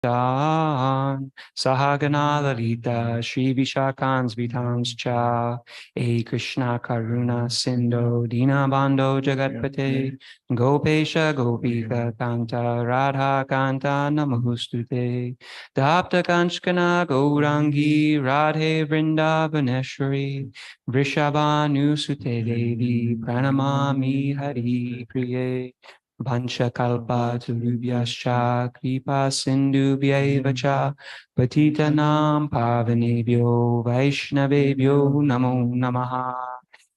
Dan Sahagana Lalita Shri Vishakans Vidams Cha E Krishna Karuna Sindho Dinabando Jagatpate Gopesha Gopika Kanta Radha Kanta Namahustute Dapta Kanchkana Gaurangi Radhe Vrindavaneshwari Vrishabhanu Sute Devi Pranamami Hari Priye Vanchakalpa Turubhyascha Kripa Sindhubhyaiva cha Patitanam Pavanebhyo Vaishnavebhyo Namo Namaha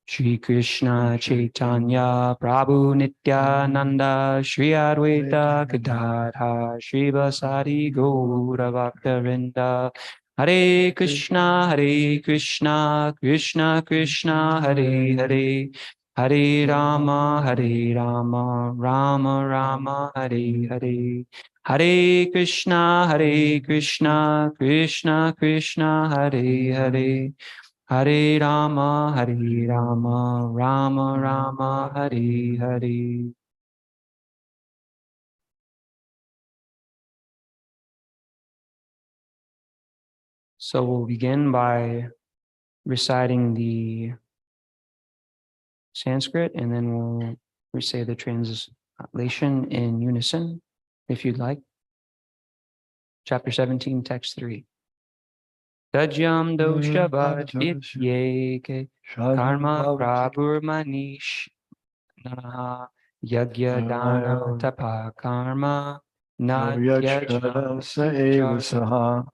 Shri Krishna Chaitanya Prabhu Nityananda Shri Advaita Gadadha Shri Vasari Gaura Bhaktavinda Hare Krishna Krishna Krishna Hare Hare Hare Rama, Rama Rama, Hare Hare. Hare Krishna, Krishna Krishna, Hare Hare. Hare Rama, Rama Rama, Hare Hare. So we'll begin by reciting the Sanskrit, and then we'll recite the translation in unison, if you'd like. Chapter 17, text 3. Tajyam doshavat vidyeke karma prabhur manish nanaha yagya dana tapa karma nadyajasa eva saha.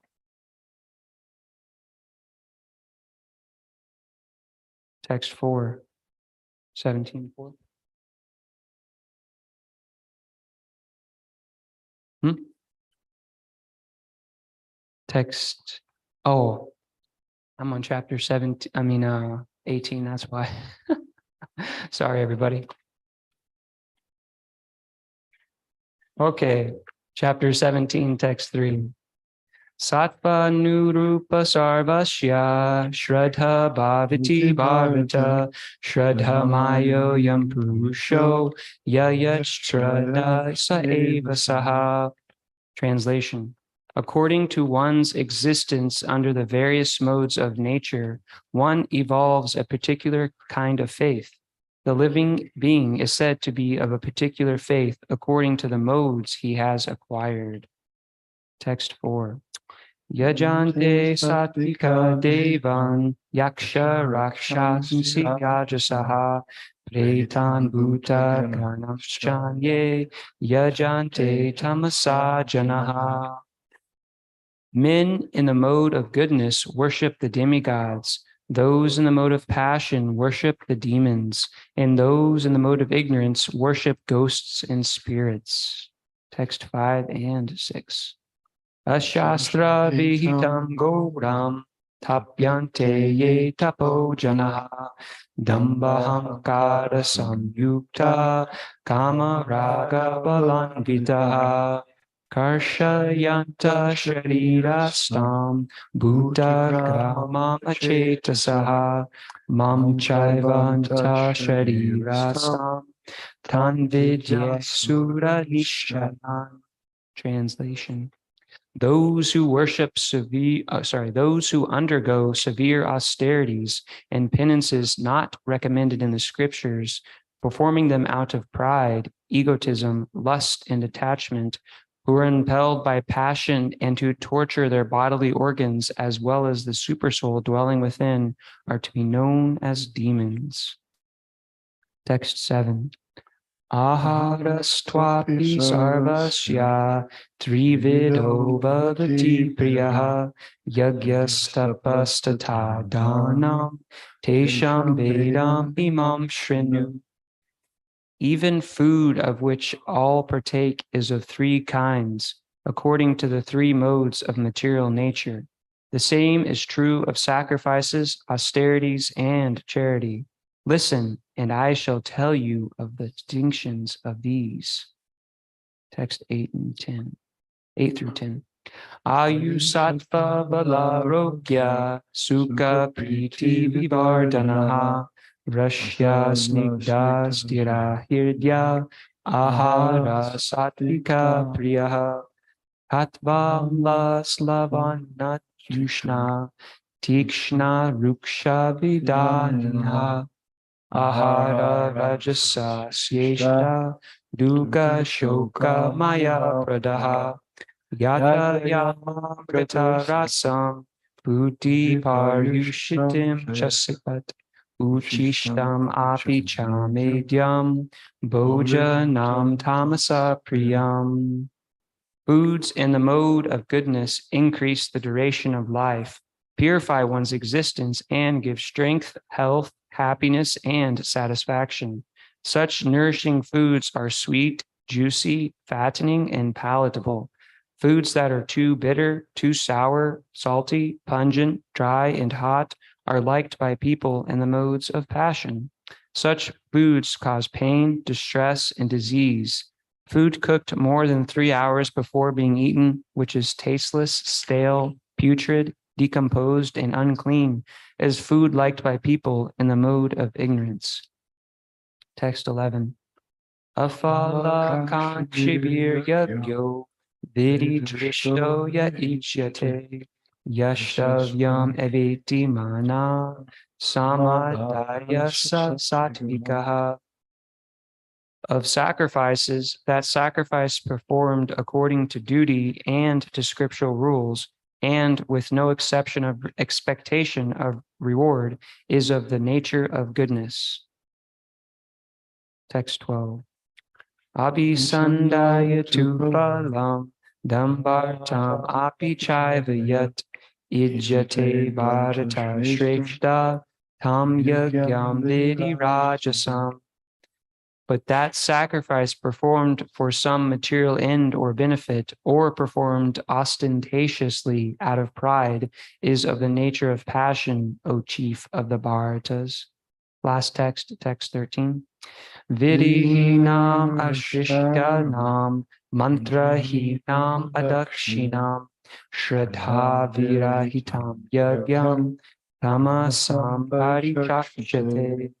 Text 4, 17:4. Text, oh, I'm on chapter 18, that's why. Sorry, everybody. Okay, chapter 17, text 3. Sattva nurupa sarvasya shraddha bhavati bharata shraddha mayo yam purusho yayat shraddha sa eva saha. Translation. According to one's existence under the various modes of nature, one evolves a particular kind of faith. The living being is said to be of a particular faith according to the modes he has acquired. Text 4. Yajante sattvika devan yaksha rakshasi rajasaha pretan bhuta ganamschanye yajante tamasa janaha. Men in the mode of goodness worship the demigods. Those in the mode of passion worship the demons, and those in the mode of ignorance worship ghosts and spirits. Text 5 and 6. Ashastra vihitam gauram tapyante ye tapo janaha dambaham samyukta kama raga balanvitaha karshayanta sharirastam bhutagamam achetasaha mam chaivanta sharirastam tanvidya sura nishanan. Translation. Those who undergo severe austerities and penances not recommended in the scriptures, performing them out of pride, egotism, lust, and attachment, who are impelled by passion and who torture their bodily organs as well as the supersoul dwelling within, are to be known as demons. Text 7. Aharastvapi sarvasya trivido bhavati priyaha yagyastapastata dhanam tesham vedam imam shrinu. Even food of which all partake is of three kinds, according to the three modes of material nature. The same is true of sacrifices, austerities, and charity. Listen, and I shall tell you of the distinctions of these. Text 8 through 10. Ayu sattva balarogya sukha priti vivardhanaha rashya snigdha stira hirdya ahara sattvika priyaha. Katvala Slavana Yushna Tikshna Ruksha Vidaniha Ahara Rajasa Syeshta Duga Shoka Maya Pradaha Yata Yamamrita Rasam Puti Paryushitim Chasipat Uchishtam Api Chamedyam Bojanam Tamasa Priyam. Foods in the mode of goodness increase the duration of life, purify one's existence, and give strength, health, happiness, and satisfaction. Such nourishing foods are sweet, juicy, fattening, and palatable. Foods that are too bitter, too sour, salty, pungent, dry, and hot are liked by people in the modes of passion. Such foods cause pain, distress, and disease. Food cooked more than 3 hours before being eaten, which is tasteless, stale, putrid, decomposed, and unclean, is food liked by people in the mode of ignorance. Text 11. Afala kanchibir yabyo vidi drishto ya ichyate yashavyam eviti mana samadaya satvikaha. Of sacrifices, that sacrifice performed according to duty and to scriptural rules, and with no exception of expectation of reward, is of the nature of goodness. Text 12. Abhisandaya tu phalam dambartam api chaivayat ijyate bharata shreshta tam yagyam vidi rajasam. But that sacrifice performed for some material end or benefit, or performed ostentatiously out of pride, is of the nature of passion, O chief of the Bharatas. Last text, text 13. Vidihinam ashrishtanam mantrahinam adakshinam shraddha virahitam yagyam tamasam parichakshate.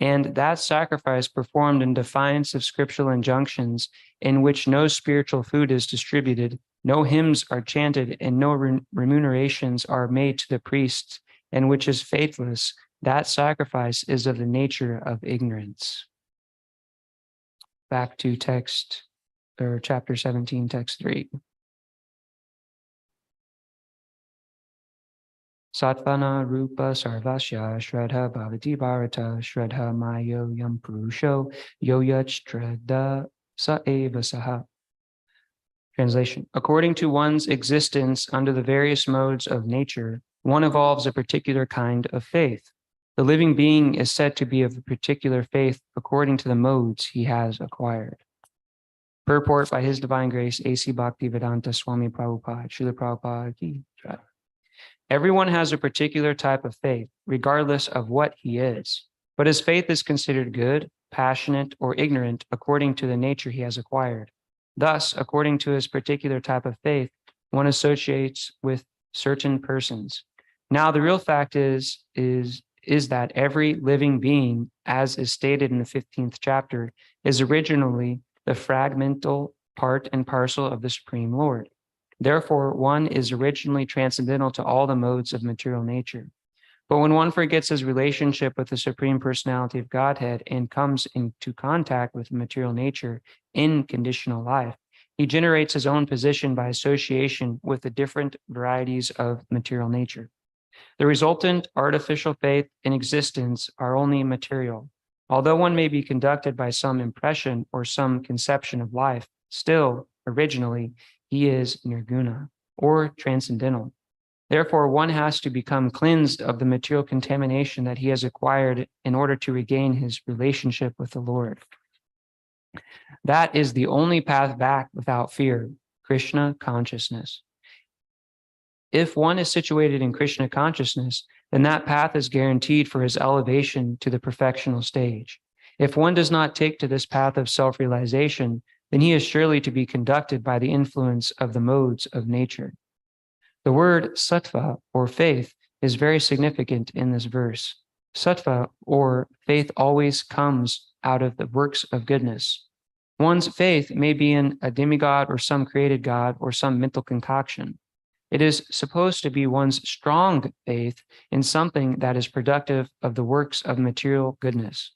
And that sacrifice performed in defiance of scriptural injunctions, in which no spiritual food is distributed, no hymns are chanted, and no remunerations are made to the priests, and which is faithless, that sacrifice is of the nature of ignorance. Back to text, or chapter 17, text 3. Satvana rupa sarvasya shraddha bhavati bharata shraddha mayo yam purusho yoyat shraddha sa eva saha. Translation. According to one's existence under the various modes of nature, one evolves a particular kind of faith. The living being is said to be of a particular faith according to the modes he has acquired. Purport by His Divine Grace, A.C. Bhaktivedanta Swami Prabhupada, Srila Prabhupada Ki Jai. Everyone has a particular type of faith, regardless of what he is. But his faith is considered good, passionate, or ignorant according to the nature he has acquired. Thus, according to his particular type of faith, one associates with certain persons. Now, the real fact is that every living being, as is stated in the 15th chapter, is originally the fragmental part and parcel of the Supreme Lord. Therefore, one is originally transcendental to all the modes of material nature. But when one forgets his relationship with the Supreme Personality of Godhead and comes into contact with material nature in conditional life, he generates his own position by association with the different varieties of material nature. The resultant artificial faith and existence are only material. Although one may be conducted by some impression or some conception of life, still, originally, he is nirguna, or transcendental. Therefore, one has to become cleansed of the material contamination that he has acquired in order to regain his relationship with the Lord. That is the only path back without fear, Krishna consciousness. If one is situated in Krishna consciousness, then that path is guaranteed for his elevation to the perfectional stage. If one does not take to this path of self-realization, then he is surely to be conducted by the influence of the modes of nature. The word sattva, or faith, is very significant in this verse. Sattva, or faith, always comes out of the works of goodness. One's faith may be in a demigod or some created god or some mental concoction. It is supposed to be one's strong faith in something that is productive of the works of material goodness.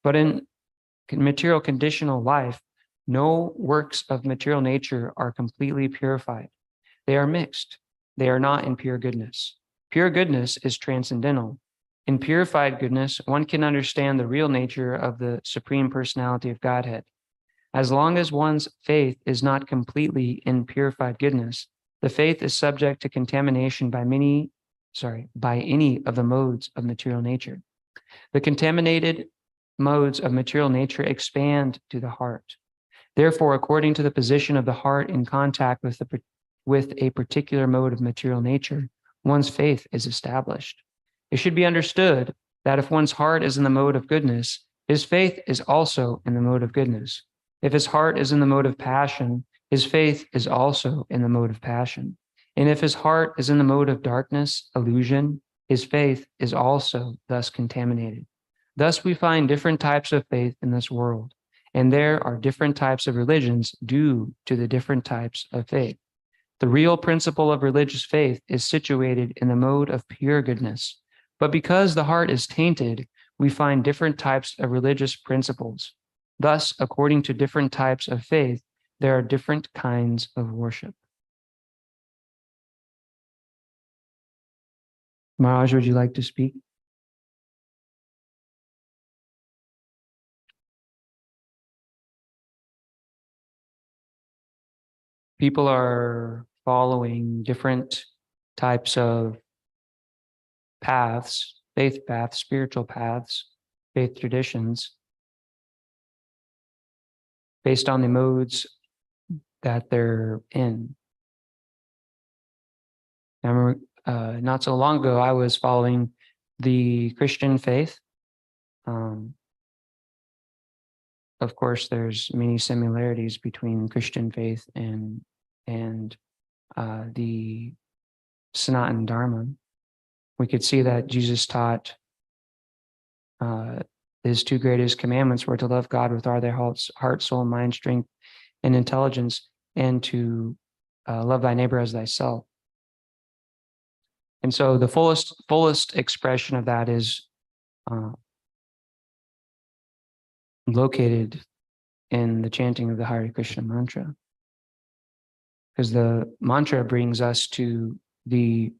But in material conditional life, no works of material nature are completely purified. They are mixed. They are not in pure goodness. Pure goodness is transcendental. In purified goodness, one can understand the real nature of the Supreme Personality of Godhead. As long as one's faith is not completely in purified goodness, the faith is subject to contamination by any of the modes of material nature. The contaminated modes of material nature expand to the heart. Therefore, according to the position of the heart in contact with a particular mode of material nature, one's faith is established. It should be understood that if one's heart is in the mode of goodness, his faith is also in the mode of goodness. If his heart is in the mode of passion, his faith is also in the mode of passion. And if his heart is in the mode of darkness, illusion, his faith is also thus contaminated. Thus we find different types of faith in this world, and there are different types of religions due to the different types of faith. The real principle of religious faith is situated in the mode of pure goodness. But because the heart is tainted, we find different types of religious principles. Thus, according to different types of faith, there are different kinds of worship. Maharaj, would you like to speak? People are following different types of paths, faith paths, spiritual paths, faith traditions, based on the modes that they're in. I remember not so long ago, I was following the Christian faith. Of course, there's many similarities between Christian faith and the Sanatana Dharma. We could see that Jesus taught his two greatest commandments were to love God with all their heart, soul, mind, strength, and intelligence, and to love thy neighbor as thyself. And so the fullest expression of that is located in the chanting of the Hare Krishna mantra, because the mantra brings us to the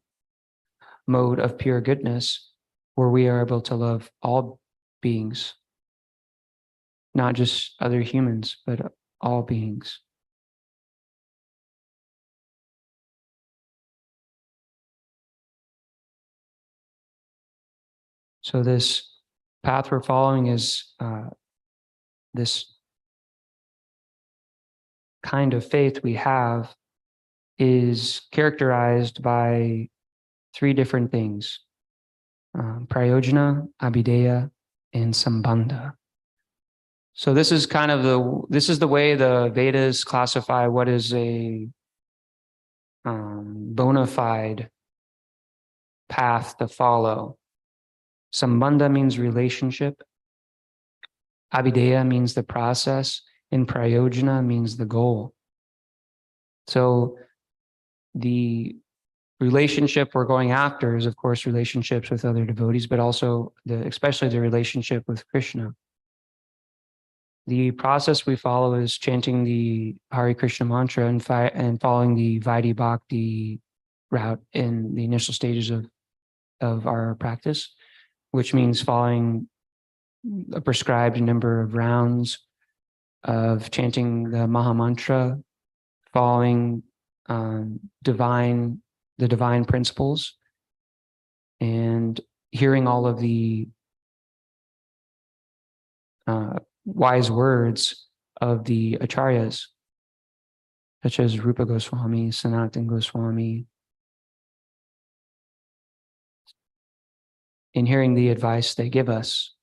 mode of pure goodness, where we are able to love all beings, not just other humans, but all beings. So this path we're following is this kind of faith we have is characterized by three different things: prayojana, abhideya, and sambandha. So this is kind of the way the Vedas classify what is a bona fide path to follow. Sambandha means relationship. Abhideya means the process, and prayojana means the goal. So the relationship we're going after is, of course, relationships with other devotees, but also especially the relationship with Krishna. The process we follow is chanting the Hare Krishna mantra and following the Vaidhi Bhakti route in the initial stages of our practice, which means following a prescribed number of rounds of chanting the Maha Mantra, following the divine principles, and hearing all of the wise words of the acharyas, such as Rupa Goswami, Sanatana Goswami, and hearing the advice they give us.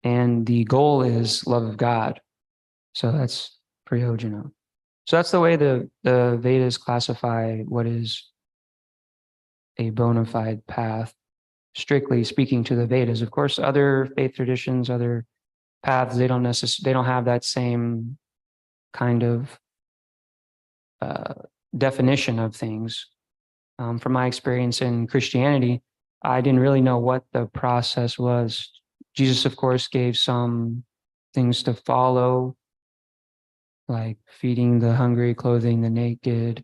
And the goal is love of God. So that's prayojana. So that's the way the Vedas classify what is a bona fide path, strictly speaking to the Vedas. Of course, other faith traditions, other paths, they don't have that same kind of definition of things. From my experience in Christianity, I didn't really know what the process was. Jesus, of course, gave some things to follow, like feeding the hungry, clothing the naked.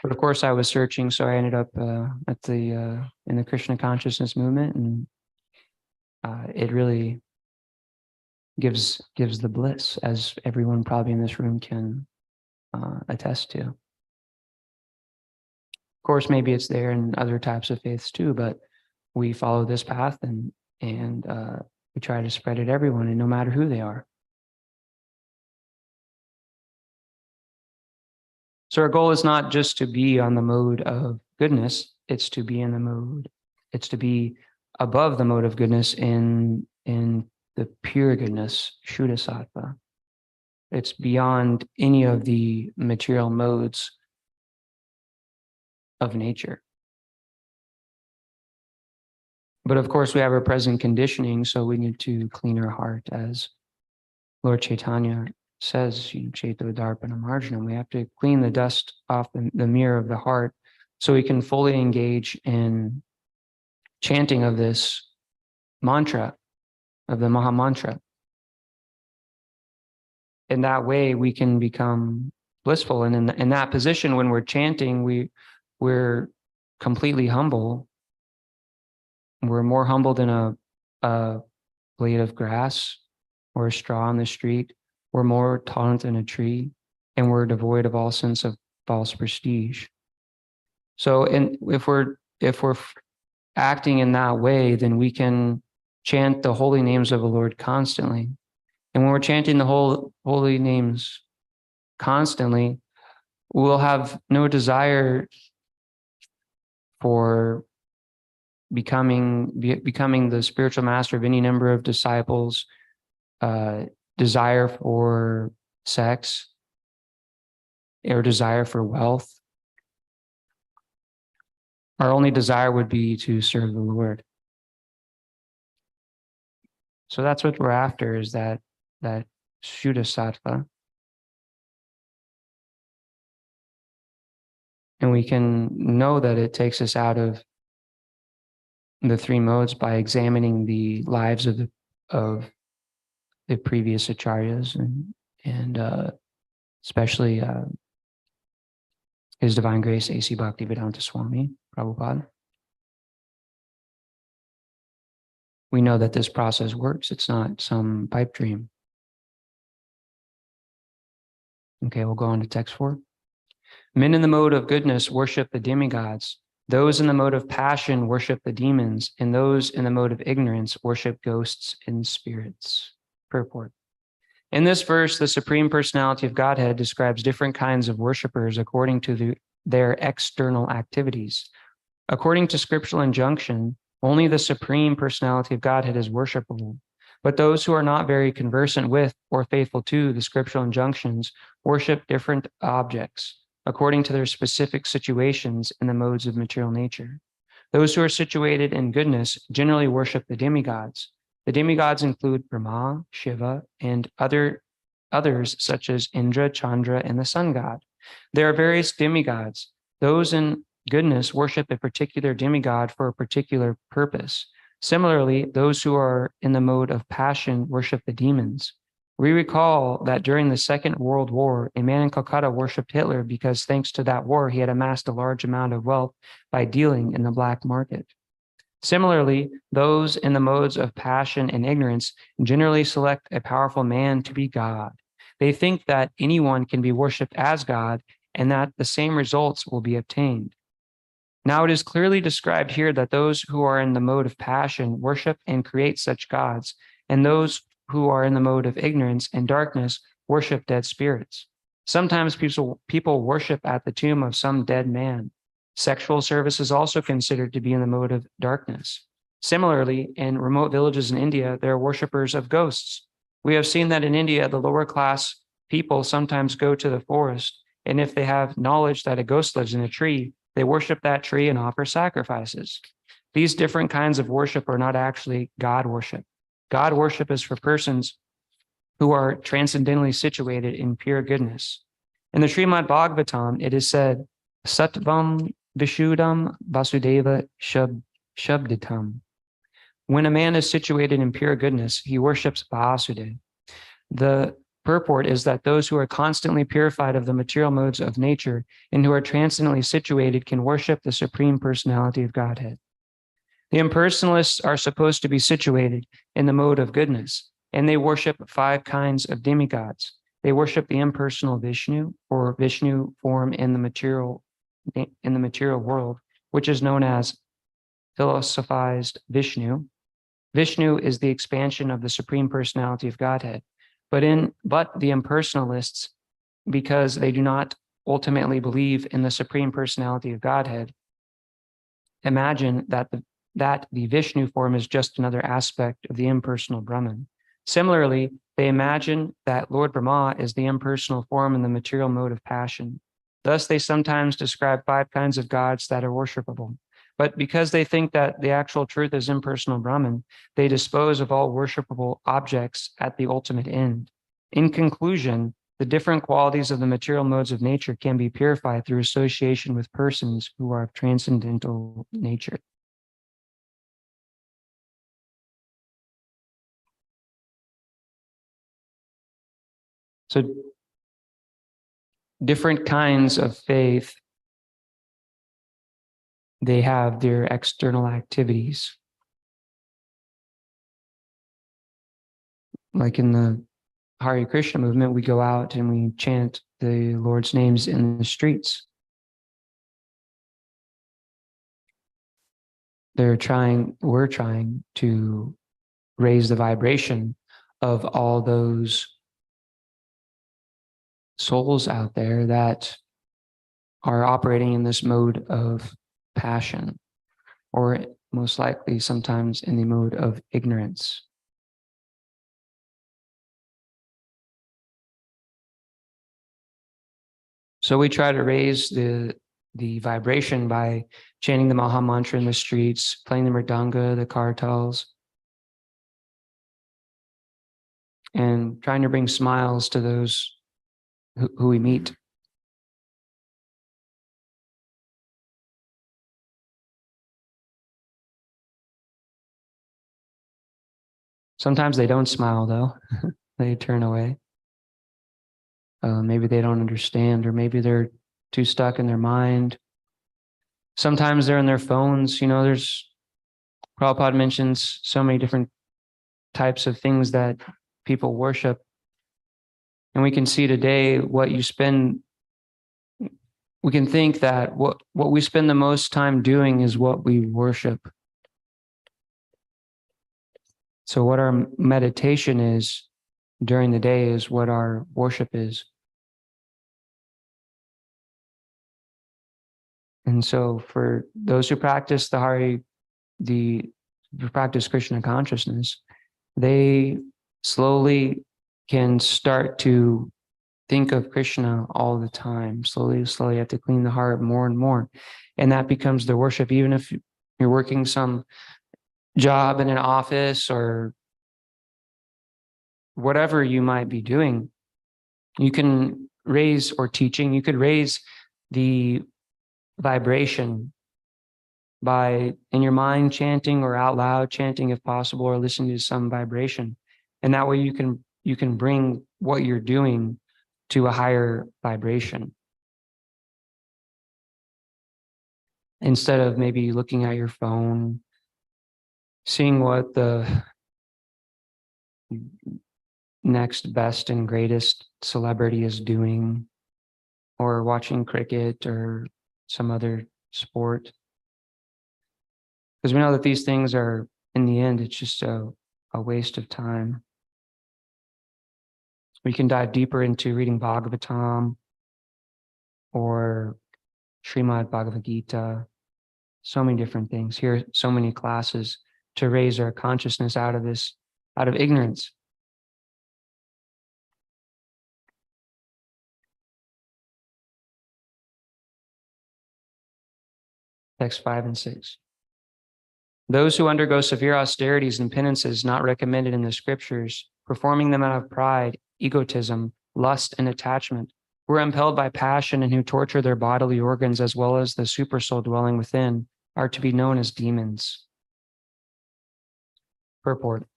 But of course, I was searching, so I ended up in the Krishna consciousness movement, and it really gives the bliss, as everyone probably in this room can attest to. Of course, maybe it's there in other types of faiths too, but we follow this path and we try to spread it to everyone, and no matter who they are. So our goal is not just to be on the mode of goodness, it's to be above the mode of goodness in the pure goodness, Shuddha Sattva. It's beyond any of the material modes of nature. But of course, we have our present conditioning, so we need to clean our heart, as Lord Chaitanya says, Chaito Darpana Marjanam. We have to clean the dust off the mirror of the heart so we can fully engage in chanting of this mantra, of the Maha Mantra. In that way, we can become blissful. And in that position, when we're chanting, we're completely humble. We're more humble than a blade of grass or a straw on the street. We're more tolerant than a tree, and we're devoid of all sense of false prestige. So, if we're acting in that way, then we can chant the holy names of the Lord constantly. And when we're chanting the holy names constantly, we'll have no desire for becoming the spiritual master of any number of disciples, desire for sex, or desire for wealth. Our only desire would be to serve the Lord. So that's what we're after, is that Shuddha Sattva. And we can know that it takes us out of the three modes by examining the lives of the previous acharyas and especially His Divine Grace A.C. Bhaktivedanta Swami Prabhupada. We know that this process works. It's not some pipe dream. Okay, we'll go on to text 4. Men in the mode of goodness worship the demigods. Those in the mode of passion worship the demons, and those in the mode of ignorance worship ghosts and spirits. Purport. In this verse, the Supreme Personality of Godhead describes different kinds of worshipers according to their external activities. According to scriptural injunction, only the Supreme Personality of Godhead is worshipable. But those who are not very conversant with or faithful to the scriptural injunctions worship different objects according to their specific situations in the modes of material nature. Those who are situated in goodness generally worship the demigods. The demigods include Brahma, Shiva, and others such as Indra, Chandra, and the sun god. There are various demigods. Those in goodness worship a particular demigod for a particular purpose. Similarly, those who are in the mode of passion worship the demons. We recall that during the Second World War, a man in Calcutta worshipped Hitler because thanks to that war, he had amassed a large amount of wealth by dealing in the black market. Similarly, those in the modes of passion and ignorance generally select a powerful man to be God. They think that anyone can be worshipped as God and that the same results will be obtained. Now, it is clearly described here that those who are in the mode of passion worship and create such gods, and those who are in the mode of ignorance and darkness worship dead spirits. Sometimes people worship at the tomb of some dead man. Sexual service is also considered to be in the mode of darkness. Similarly, in remote villages in India, there are worshippers of ghosts. We have seen that in India, the lower class people sometimes go to the forest, and if they have knowledge that a ghost lives in a tree, They worship that tree and offer sacrifices. These different kinds of worship are not actually God worship. God worship is for persons who are transcendentally situated in pure goodness. In the Srimad Bhagavatam, it is said, Sattvam Vishuddham Vasudeva Shabditam. When a man is situated in pure goodness, he worships Vasudeva. The purport is that those who are constantly purified of the material modes of nature and who are transcendently situated can worship the Supreme Personality of Godhead. The impersonalists are supposed to be situated in the mode of goodness, and they worship 5 kinds of demigods. They worship the impersonal Vishnu, or Vishnu form in the material world, which is known as philosophized Vishnu. Vishnu is the expansion of the Supreme Personality of Godhead. But the impersonalists, because they do not ultimately believe in the Supreme Personality of Godhead, imagine that the Vishnu form is just another aspect of the impersonal Brahman. Similarly, they imagine that Lord Brahma is the impersonal form in the material mode of passion. Thus, they sometimes describe 5 kinds of gods that are worshipable. But because they think that the actual truth is impersonal Brahman, they dispose of all worshipable objects at the ultimate end. In conclusion, the different qualities of the material modes of nature can be purified through association with persons who are of transcendental nature. So different kinds of faith, they have their external activities. Like in the Hare Krishna movement, we go out and we chant the Lord's names in the streets. We're trying to raise the vibration of all those souls out there that are operating in this mode of passion, or most likely sometimes in the mode of ignorance. So we try to raise the vibration by chanting the Maha Mantra in the streets, playing the mridanga, the kartals, and trying to bring smiles to those who we meet. Sometimes they don't smile, though. They turn away. Maybe they don't understand, or maybe they're too stuck in their mind. Sometimes they're in their phones. There's Prabhupada mentions so many different types of things that people worship. And we can see today what you spend. We can think that what we spend the most time doing is what we worship. So what our meditation is during the day is what our worship is. And so for those who practice who practice Krishna consciousness, they slowly can start to think of Krishna all the time. Slowly have to clean the heart more and more. And that becomes their worship. Even if you're working some job in an office or whatever you might be doing, you can raise, or teaching, you could raise the vibration by in your mind chanting, or out loud chanting if possible, or listening to some vibration. And that way you can bring what you're doing to a higher vibration. Instead of maybe looking at your phone, seeing what the next best and greatest celebrity is doing, or watching cricket or some other sport. Because we know that these things are, in the end, it's just a waste of time. We can dive deeper into reading Bhagavatam or Srimad Bhagavad-gita, so many different things. Here, so many classes to raise our consciousness out of ignorance. text 5 and 6. Those who undergo severe austerities and penances not recommended in the scriptures, performing them out of pride, egotism, lust, and attachment, who are impelled by passion and who torture their bodily organs as well as the supersoul dwelling within, are to be known as demons. Purport.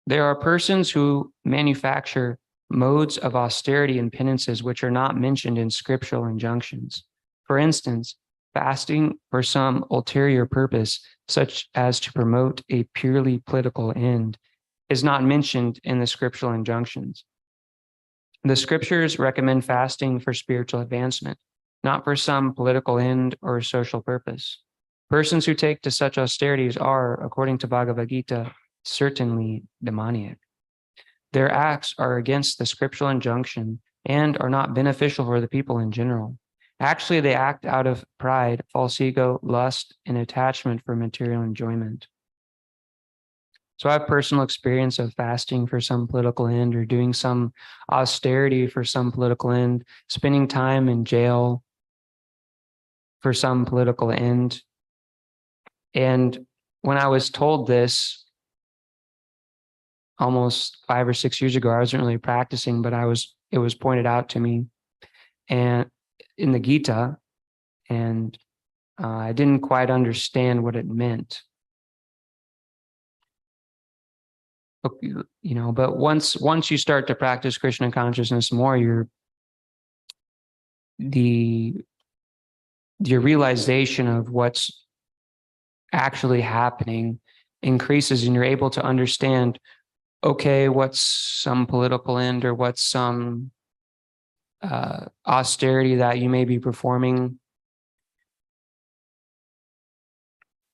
There are persons who manufacture modes of austerity and penances which are not mentioned in scriptural injunctions. For instance, fasting for some ulterior purpose, such as to promote a purely political end, is not mentioned in the scriptural injunctions. The scriptures recommend fasting for spiritual advancement, not for some political end or social purpose. Persons who take to such austerities are, according to Bhagavad-gita, certainly demoniac. Their acts are against the scriptural injunction and are not beneficial for the people in general. Actually, they act out of pride, false ego, lust, and attachment for material enjoyment. So I have personal experience of fasting for some political end or doing some austerity for some political end, spending time in jail for some political end. And when I was told this almost 5 or 6 years ago, I wasn't really practicing, but it was pointed out to me and in the Gita, and I didn't quite understand what it meant. But once you start to practice Krishna consciousness more, your realization of what's actually happening increases, and you're able to understand, okay, what's some political end or what's some austerity that you may be performing,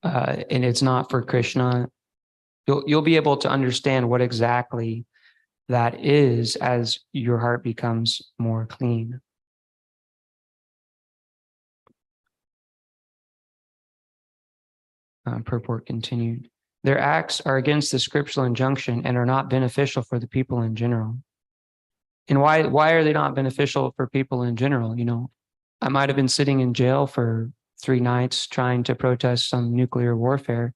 and it's not for Krishna. You'll be able to understand what exactly that is as your heart becomes more clean. Purport continued. Their acts are against the scriptural injunction and are not beneficial for the people in general. And why are they not beneficial for people in general? I might have been sitting in jail for 3 nights trying to protest some nuclear warfare.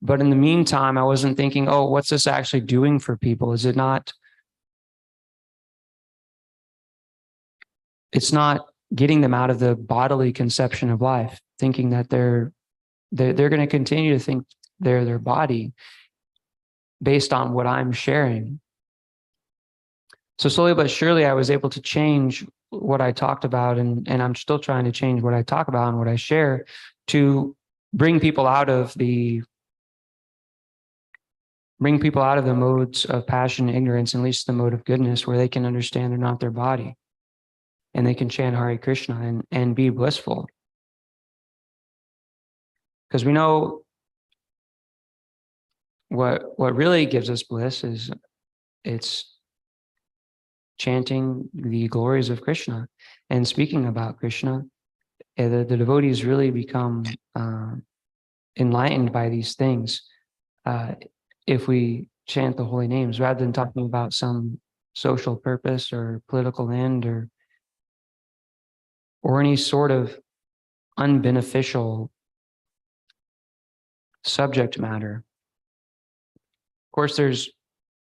But in the meantime, I wasn't thinking, oh, what's this actually doing for people? It's not getting them out of the bodily conception of life, thinking that they're going to continue to think they're their body based on what I'm sharing. So slowly but surely, I was able to change what I talked about, and I'm still trying to change what I talk about and what I share to bring people out of the modes of passion and ignorance, and at least the mode of goodness, where they can understand they're not their body and they can chant Hare Krishna and be blissful. Because we know what really gives us bliss is it's chanting the glories of Krishna and speaking about Krishna. The devotees really become enlightened by these things if we chant the holy names rather than talking about some social purpose or political end or any sort of unbeneficial subject matter. Of course, there's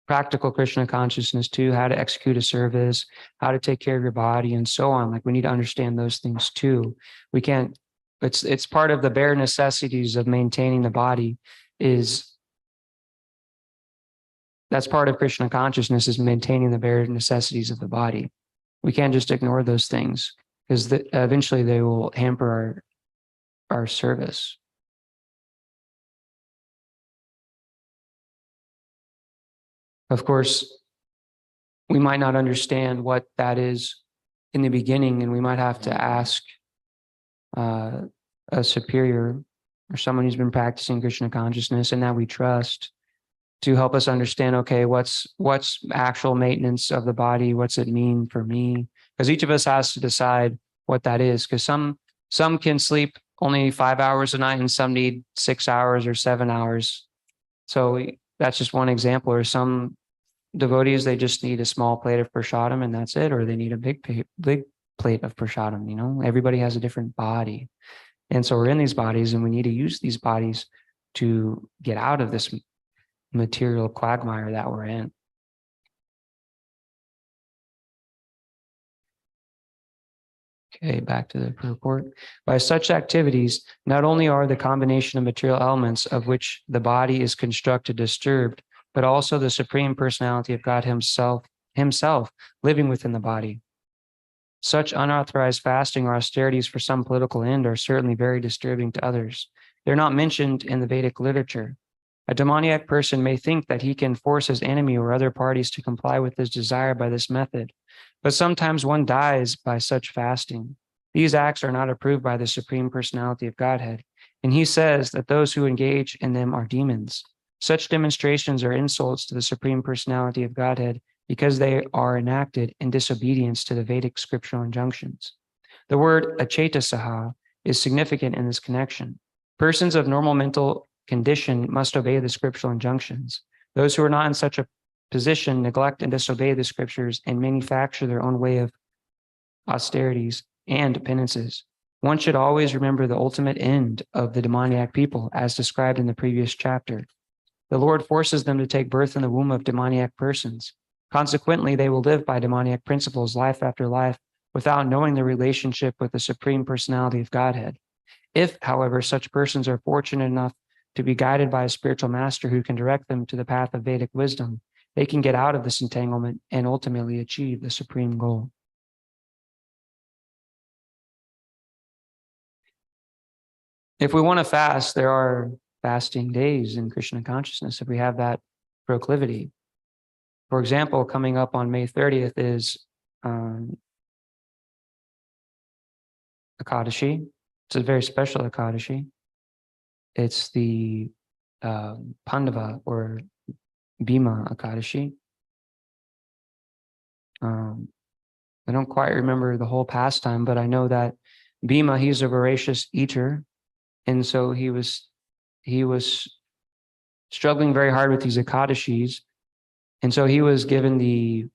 practical Krishna consciousness too, how to execute a service, how to take care of your body, and so on. Like, we need to understand those things too. We can't, it's part of the bare necessities of maintaining the body that's part of Krishna consciousness, is maintaining the bare necessities of the body. We can't just ignore those things, because eventually they will hamper our service. Of course, we might not understand what that is in the beginning, and we might have to ask a superior or someone who's been practicing Krishna consciousness and that we trust to help us understand, okay, what's actual maintenance of the body? What's it mean for me? Because each of us has to decide what that is, because some can sleep only 5 hours a night and some need 6 hours or 7 hours. So that's just one example. Or some devotees, they just need a small plate of prasadam and that's it, or they need a big plate of prasadam. Everybody has a different body, And so we're in these bodies, and we need to use these bodies to get out of this material quagmire that we're in. Okay, back to the purport. By such activities, not only are the combination of material elements of which the body is constructed disturbed, but also the Supreme Personality of God himself living within the body. Such unauthorized fasting or austerities for some political end are certainly very disturbing to others. They're not mentioned in the Vedic literature. A demoniac person may think that he can force his enemy or other parties to comply with his desire by this method, but sometimes one dies by such fasting. These acts are not approved by the Supreme Personality of Godhead, and he says that those who engage in them are demons. Such demonstrations are insults to the Supreme Personality of Godhead because they are enacted in disobedience to the Vedic scriptural injunctions. The word achetasaha is significant in this connection. Persons of normal mental condition must obey the scriptural injunctions. Those who are not in such a position neglect and disobey the scriptures and manufacture their own way of austerities and penances. One should always remember the ultimate end of the demoniac people, as described in the previous chapter. The Lord forces them to take birth in the womb of demoniac persons. Consequently, they will live by demoniac principles life after life without knowing the relationship with the Supreme Personality of Godhead. If, however, such persons are fortunate enough to be guided by a spiritual master who can direct them to the path of Vedic wisdom, they can get out of this entanglement and ultimately achieve the supreme goal. If we want to fast, there are fasting days in Krishna consciousness if we have that proclivity. For example, coming up on May 30th is Ekadashi. It's a very special Ekadashi. It's the Pandava or Bhima Ekadashi. I don't quite remember the whole pastime, but I know that Bhima, he's a voracious eater. And so he was struggling very hard with these Ekadashis. And so he was given the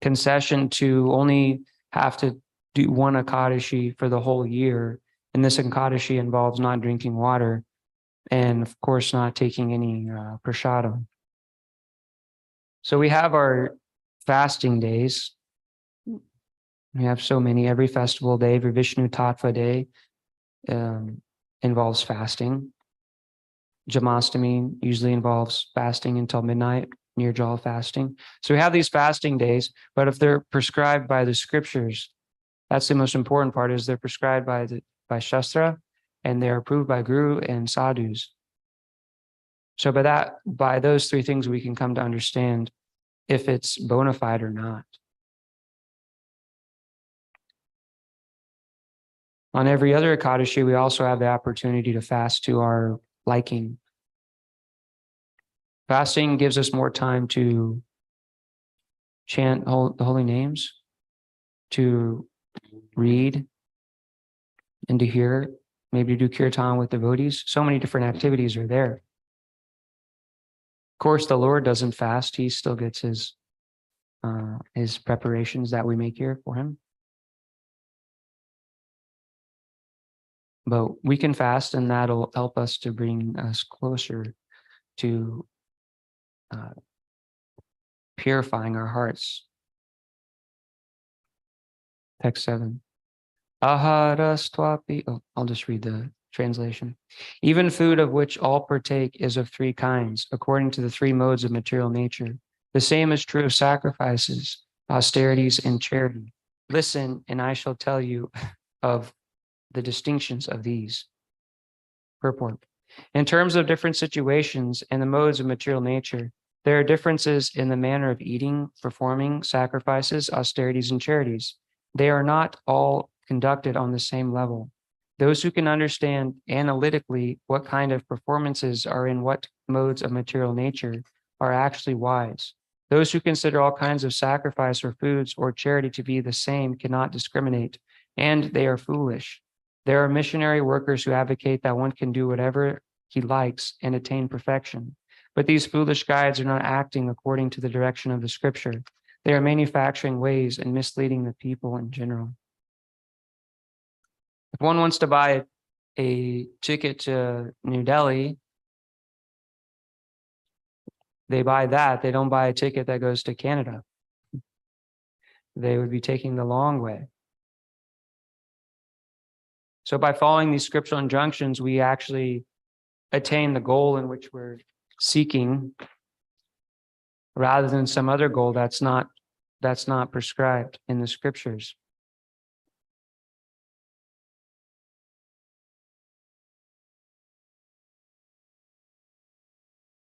concession to only have to do one Ekadashi for the whole year. And this Ekadashi involves not drinking water and, of course, not taking any prasadam. So we have our fasting days. We have so many. Every festival day, every Vishnu Tattva day involves fasting. Jamastami usually involves fasting until midnight, Nirjala fasting. So we have these fasting days, but if they're prescribed by the scriptures, that's the most important part, is they're prescribed by Shastra and they're approved by Guru and Sadhus. So by those three things, we can come to understand if it's bona fide or not. On every other Ekadashi, we also have the opportunity to fast to our liking. Fasting gives us more time to chant the holy names, to read, and to hear, maybe do kirtan with devotees. So many different activities are there. Of course, the Lord doesn't fast. He still gets his preparations that we make here for him. But we can fast, and that'll help us to bring us closer to purifying our hearts. Text 7. Aharastvapi. Oh, I'll just read the translation. Even food of which all partake is of three kinds, according to the three modes of material nature. The same is true of sacrifices, austerities, and charity. Listen, and I shall tell you of the distinctions of these. Purport. In terms of different situations and the modes of material nature, there are differences in the manner of eating, performing sacrifices, austerities, and charities. They are not all conducted on the same level. Those who can understand analytically what kind of performances are in what modes of material nature are actually wise. Those who consider all kinds of sacrifice or foods or charity to be the same cannot discriminate, and they are foolish. There are missionary workers who advocate that one can do whatever he likes and attain perfection. But these foolish guides are not acting according to the direction of the scripture. They are manufacturing ways and misleading the people in general. If one wants to buy a ticket to New Delhi, they buy that. They don't buy a ticket that goes to Canada. They would be taking the long way. So by following these scriptural injunctions, we actually attain the goal in which we're seeking, rather than some other goal that's not prescribed in the scriptures.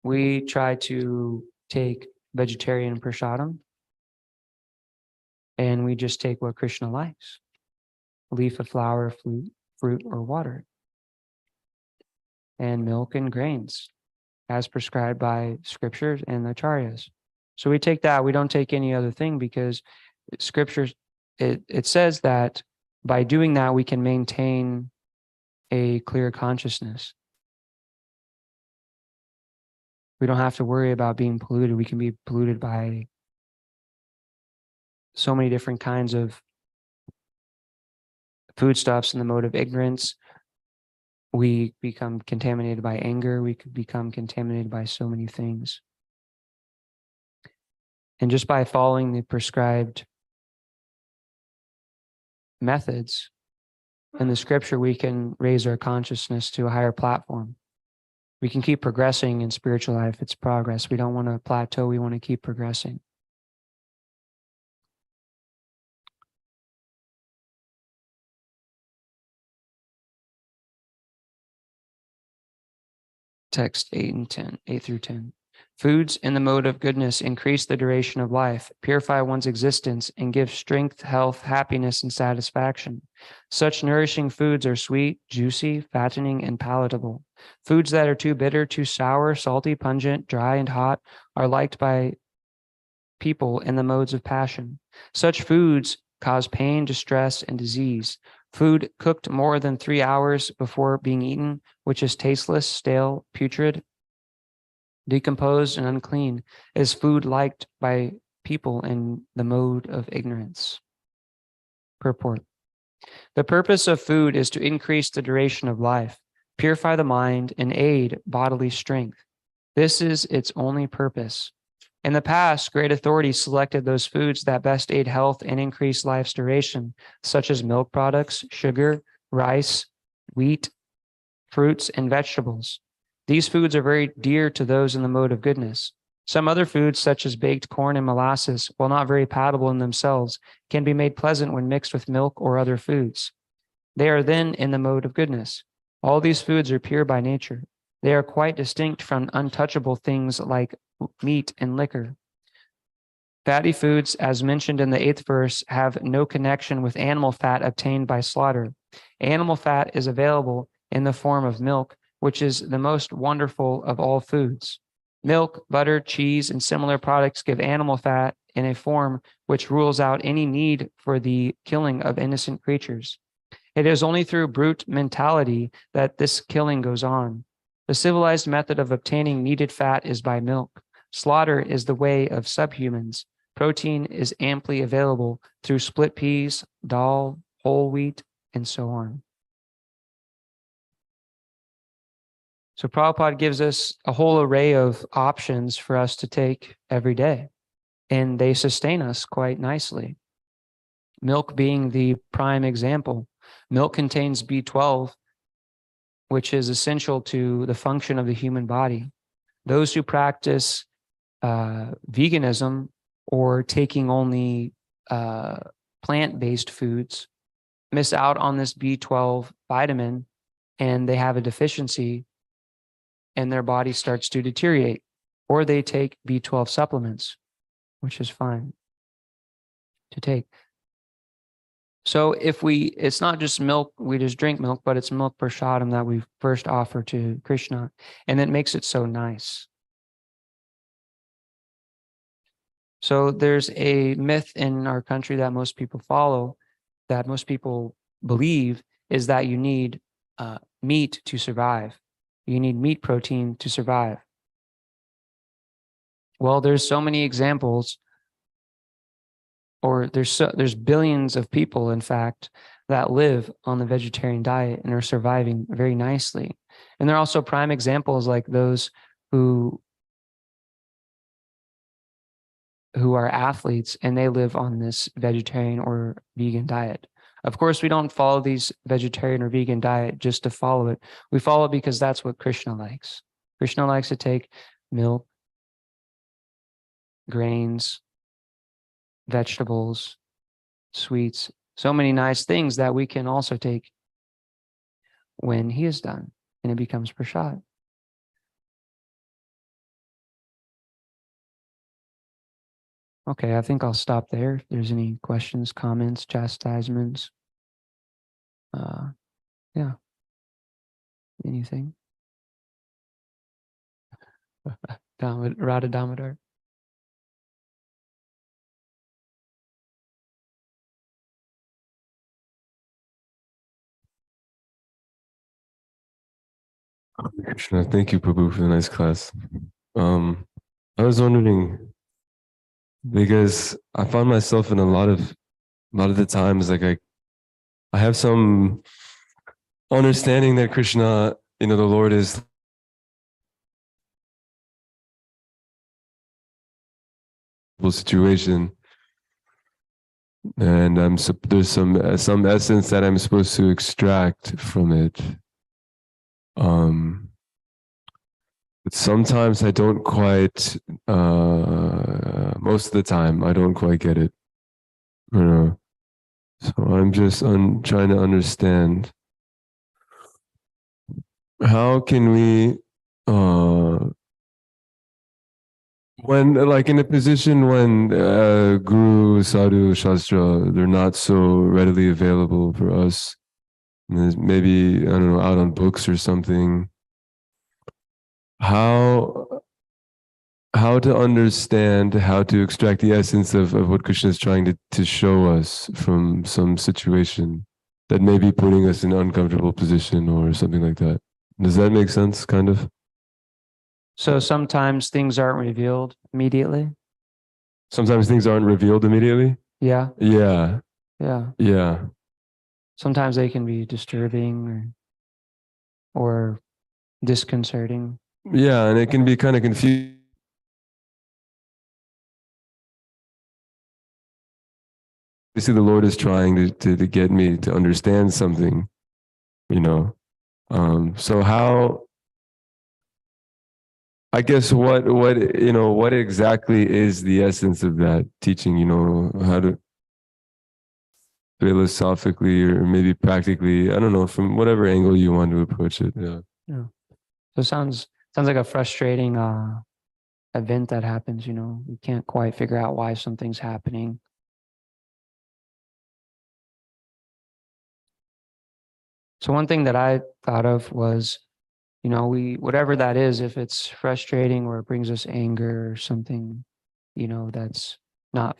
We try to take vegetarian prasadam, and we just take what Krishna likes: a leaf of flower, fruit, or water, and milk and grains, as prescribed by scriptures and the acharyas. So we take that. We don't take any other thing, because scriptures, it says that by doing that, we can maintain a clear consciousness. We don't have to worry about being polluted. We can be polluted by so many different kinds of foodstuffs in the mode of ignorance. We become contaminated by anger. We could become contaminated by so many things. And just by following the prescribed methods in the scripture, we can raise our consciousness to a higher platform. We can keep progressing in spiritual life. It's progress. We don't want to plateau. We want to keep progressing. Text 8 through 10. Foods in the mode of goodness increase the duration of life, purify one's existence, and give strength, health, happiness, and satisfaction. Such nourishing foods are sweet, juicy, fattening, and palatable. Foods that are too bitter, too sour, salty, pungent, dry, and hot are liked by people in the modes of passion. Such foods cause pain, distress, and disease. Food cooked more than 3 hours before being eaten, which is tasteless, stale, putrid, decomposed, and unclean, is food liked by people in the mode of ignorance. Purport. The purpose of food is to increase the duration of life, purify the mind, and aid bodily strength. This is its only purpose. In the past, great authorities selected those foods that best aid health and increase life's duration, such as milk products, sugar, rice, wheat, fruits, and vegetables. These foods are very dear to those in the mode of goodness. Some other foods, such as baked corn and molasses, while not very palatable in themselves, can be made pleasant when mixed with milk or other foods. They are then in the mode of goodness. All these foods are pure by nature. They are quite distinct from untouchable things like meat and liquor. Fatty foods, as mentioned in the 8th verse, have no connection with animal fat obtained by slaughter. Animal fat is available in the form of milk, which is the most wonderful of all foods. Milk, butter, cheese, and similar products give animal fat in a form which rules out any need for the killing of innocent creatures. It is only through brute mentality that this killing goes on. The civilized method of obtaining needed fat is by milk. Slaughter is the way of subhumans. Protein is amply available through split peas, dal, whole wheat, and so on. So Prabhupada gives us a whole array of options for us to take every day, and they sustain us quite nicely. Milk being the prime example. Milk contains B12, which is essential to the function of the human body. Those who practice veganism or taking only plant-based foods miss out on this B12 vitamin, and they have a deficiency, and their body starts to deteriorate. Or they take B12 supplements, which is fine to take. So it's not just milk, we just drink milk, but it's milk prasadam that we first offer to Krishna, and it makes it so nice. So there's a myth in our country that most people follow, that most people believe, is that you need meat to survive. You need meat protein to survive. Well, there's so many examples, or there's billions of people, in fact, that live on the vegetarian diet and are surviving very nicely. And there are also prime examples like those who are athletes and they live on this vegetarian or vegan diet. Of course, we don't follow these vegetarian or vegan diet just to follow it. We follow it because that's what Krishna likes. Krishna likes to take milk, grains, vegetables, sweets, so many nice things that we can also take when he is done and it becomes prasad. Okay, I think I'll stop there. If there's any questions, comments, chastisements, yeah, anything? Radha Damodar. Krishna, thank you, Prabhu, for the nice class. I was wondering, because I found myself in a lot of the times, like I have some understanding that Krishna, the Lord is situation, and there's some essence that I'm supposed to extract from it. But sometimes I don't quite. Most of the time, I don't quite get it. So I'm just trying to understand, how can we, when, like, in a position when Guru, Sadhu, Shastra, they're not so readily available for us, and maybe, I don't know, out on books or something, how to understand, how to extract the essence of what Krishna is trying to show us from some situation that may be putting us in an uncomfortable position or something like that. Does that make sense, kind of? So sometimes things aren't revealed immediately. Sometimes things aren't revealed immediately. Yeah. Yeah. Yeah. Yeah. Sometimes they can be disturbing or disconcerting. Yeah, and it can be kind of confusing. Obviously, the Lord is trying to get me to understand something, So how, I guess, what what exactly is the essence of that teaching? How to philosophically or maybe practically, I don't know, from whatever angle you want to approach it. Yeah. Yeah. So it sounds like a frustrating event that happens. You can't quite figure out why something's happening. So one thing that I thought of was, whatever that is, if it's frustrating or it brings us anger or something, that's not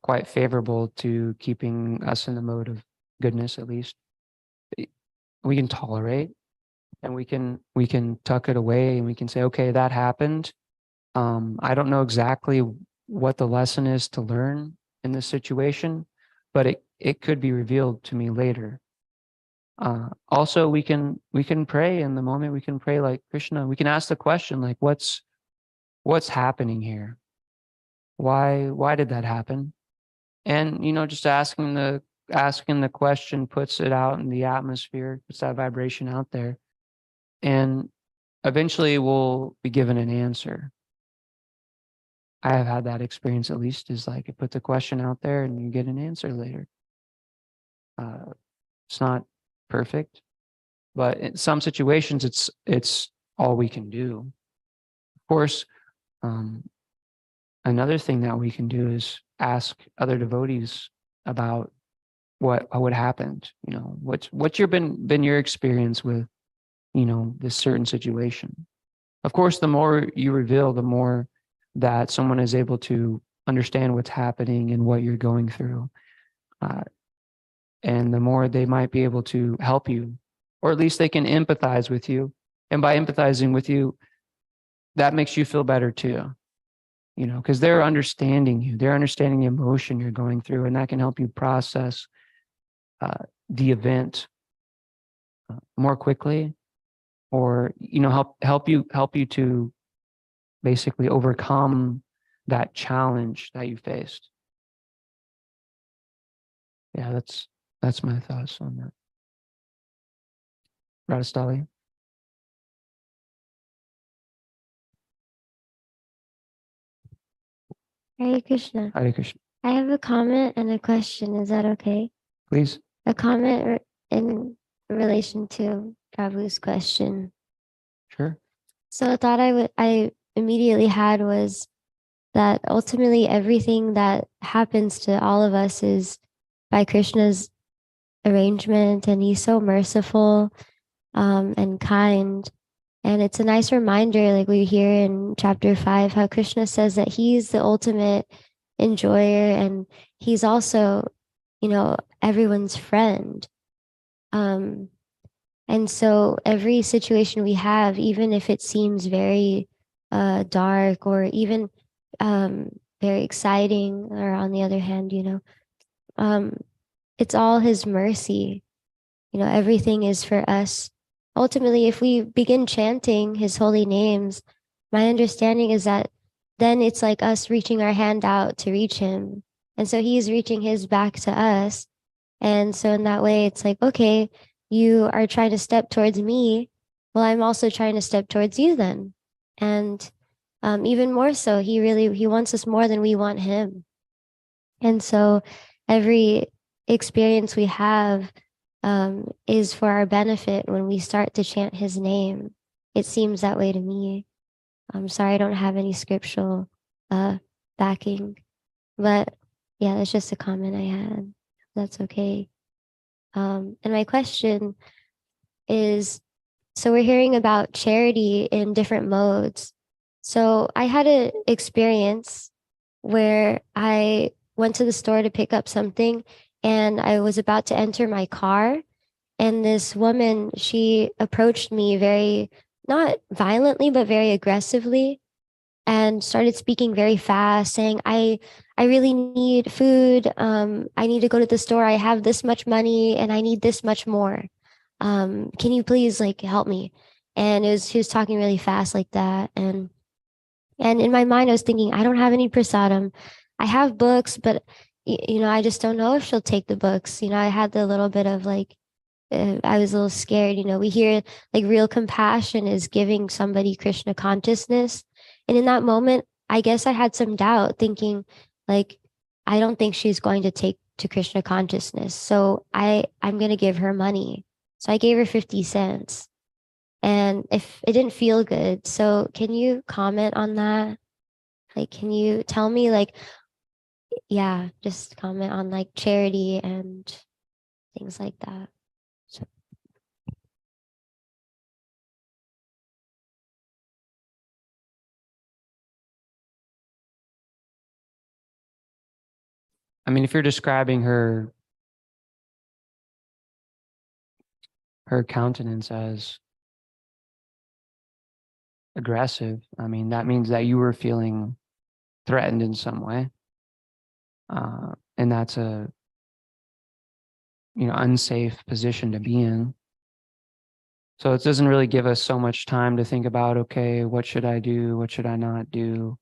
quite favorable to keeping us in the mode of goodness, at least, we can tolerate, and we can tuck it away, and we can say, okay, that happened. I don't know exactly what the lesson is to learn in this situation, but it could be revealed to me later. Also, we can pray in the moment. We can pray like Krishna. We can ask the question like, what's happening here? Why did that happen? And just asking the question puts it out in the atmosphere, puts that vibration out there, and eventually we'll be given an answer. I have had that experience, at least, is like you put the question out there and you get an answer later. It's not perfect, but in some situations it's all we can do. Of course, another thing that we can do is ask other devotees about what happened. What's been your experience with this certain situation. Of course, the more you reveal, the more that someone is able to understand what's happening and what you're going through, and the more they might be able to help you, or at least they can empathize with you. And by empathizing with you, that makes you feel better too, because they're understanding you. They're understanding the emotion you're going through, and that can help you process the event more quickly, or help you to basically overcome that challenge that you faced. Yeah, that's my thoughts on that. Radhastali? Hare Krishna. Hare Krishna. I have a comment and a question. Is that okay? Please. A comment in relation to Prabhu's question. Sure. So a thought I immediately had was that ultimately everything that happens to all of us is by Krishna's arrangement, and he's so merciful and kind. And it's a nice reminder, like we hear in chapter 5, how Krishna says that he's the ultimate enjoyer, and he's also, everyone's friend. And so every situation we have, even if it seems very dark or even very exciting, or on the other hand, it's all his mercy. Everything is for us. Ultimately, if we begin chanting his holy names, my understanding is that then it's like us reaching our hand out to reach him. And so he's reaching his back to us. And so in that way, it's like, okay, you are trying to step towards me. Well, I'm also trying to step towards you then. And even more so, he wants us more than we want him. And so every experience we have is for our benefit when we start to chant his name. It seems that way to me. I'm sorry I don't have any scriptural backing, but yeah, that's just a comment I had. That's okay. And my question is, so we're hearing about charity in different modes. So I had an experience where I went to the store to pick up something, and I was about to enter my car, and this woman, she approached me very, not violently, but very aggressively, and started speaking very fast, saying, I really need food. I need to go to the store. I have this much money and I need this much more. Can you please help me? And she was talking really fast like that. And in my mind, I was thinking, I don't have any prasadam. I have books, but I just don't know if she'll take the books. I had the little bit of I was a little scared. We hear real compassion is giving somebody Krishna consciousness. And in that moment, I guess I had some doubt, thinking I don't think she's going to take to Krishna consciousness. So I'm going to give her money. So I gave her 50 cents. And if it didn't feel good. So can you comment on that? Can you tell me yeah, just comment on charity and things like that. So. I mean, if you're describing her countenance as aggressive, I mean, that means that you were feeling threatened in some way. And that's a, unsafe position to be in. So it doesn't really give us so much time to think about, okay, what should I do? What should I not do?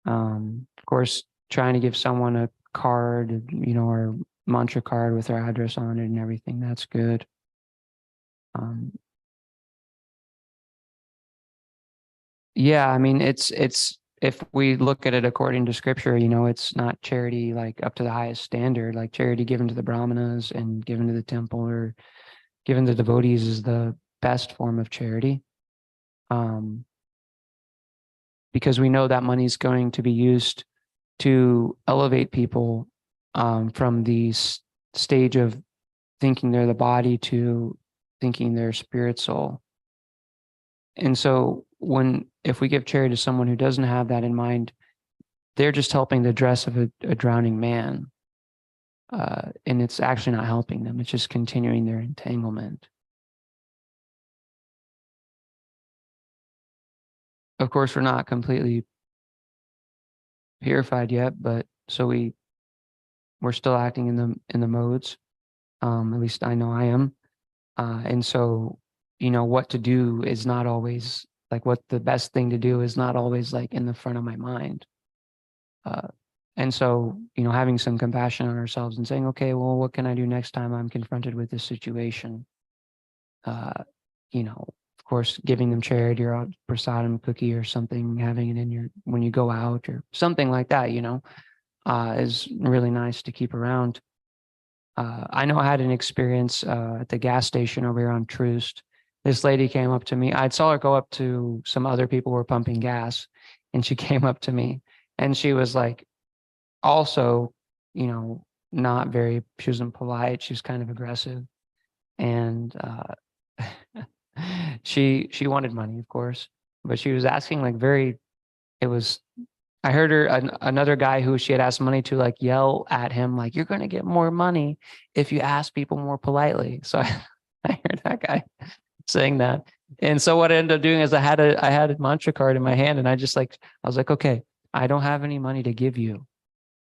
Of course, trying to give someone a card, or mantra card with their address on it and everything, that's good. Yeah, I mean, it's if we look at it according to scripture, it's not charity up to the highest standard. Like charity given to the brahmanas and given to the temple or given to devotees is the best form of charity. Because we know that money is going to be used to elevate people from the stage of thinking they're the body to thinking they're spirit soul. And so if we give charity to someone who doesn't have that in mind, they're just helping the dress of a drowning man. And it's actually not helping them. It's just continuing their entanglement. Of course, we're not completely purified yet, but so we're still acting in the modes. At least I know I am. And so, what to do is not always like what the best thing to do is not always like in the front of my mind. And so, having some compassion on ourselves and saying, okay, well, what can I do next time I'm confronted with this situation? Of course, giving them charity or a prasadam cookie or something, having it in when you go out or something like that, is really nice to keep around. I know I had an experience at the gas station over here on Troost. This lady came up to me. I saw her go up to some other people who were pumping gas, and she came up to me, and she was like, also, not very. She wasn't polite. She was kind of aggressive, and she wanted money, of course, but she was asking like very. It was I heard her another guy who she had asked money to like yell at him like, "You're going to get more money if you ask people more politely." So I heard that guy saying that, and so what I ended up doing is I had a mantra card in my hand, and I was like, "Okay, I don't have any money to give you,"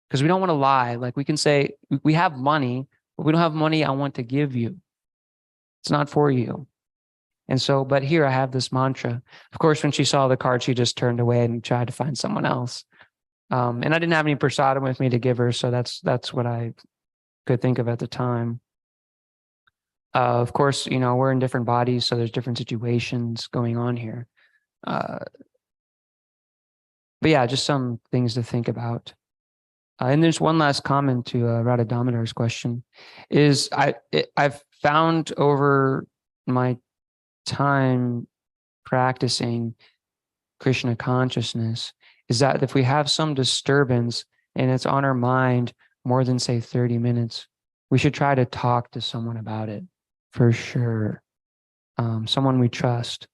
because we don't want to lie. Like we can say we have money, but we don't have money I want to give you. It's not for you. And so, but here I have this mantra. Of course, when she saw the card, she just turned away and tried to find someone else. And I didn't have any prasadam with me to give her, so that's what I could think of at the time. Of course, we're in different bodies, so there's different situations going on here. But yeah, just some things to think about. And there's one last comment to Radha Damodar's question: is I've found over my time practicing Krishna consciousness is that if we have some disturbance and it's on our mind more than say 30 minutes, we should try to talk to someone about it for sure. Someone we trust.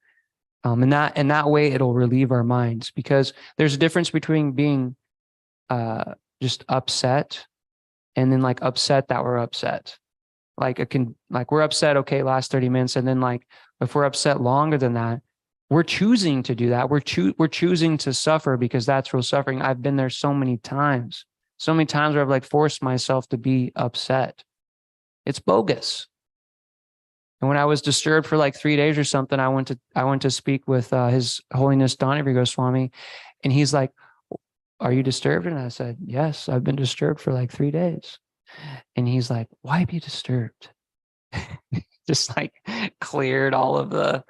And that way it'll relieve our minds, because there's a difference between being just upset and then like upset that we're upset. Like we're upset, okay, last 30 minutes. And then like, if we're upset longer than that, we're choosing to do that. We're choosing to suffer, because that's real suffering. I've been there so many times where I've like forced myself to be upset. It's bogus. And when I was disturbed for like 3 days or something, I went to speak with His Holiness Donavir Goswami, and he's like, "Are you disturbed?" And I said, "Yes, I've been disturbed for like 3 days." And he's like, "Why be disturbed?" Just like cleared all of the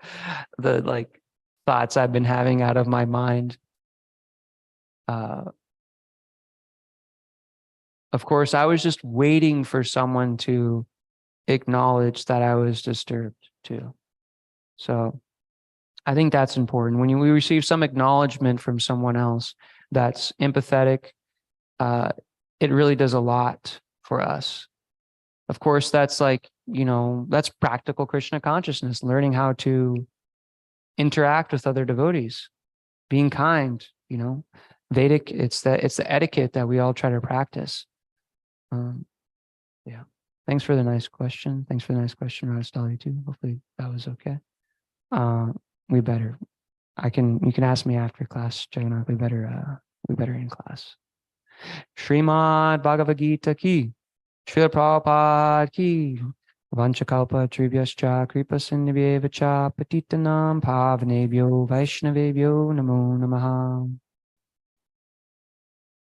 like thoughts I've been having out of my mind. Of course, I was just waiting for someone to acknowledge that I was disturbed too. So I think that's important. When we receive some acknowledgement from someone else that's empathetic, it really does a lot for us. Of course, that's like, that's practical Krishna consciousness, learning how to interact with other devotees, being kind, Vedic, it's the etiquette that we all try to practice. Yeah. Thanks for the nice question. Thanks for the nice question, Rastali, too. Hopefully that was okay. You can ask me after class, Jagannath. We better in class. Srimad Bhagavad-gita ki, Srila Prabhupada ki, Vanchakalpa Tribhyascha Kripa Sindhivyevacha Patitanam Pavanebhyo Vaishnavebhyo Namo Namaha.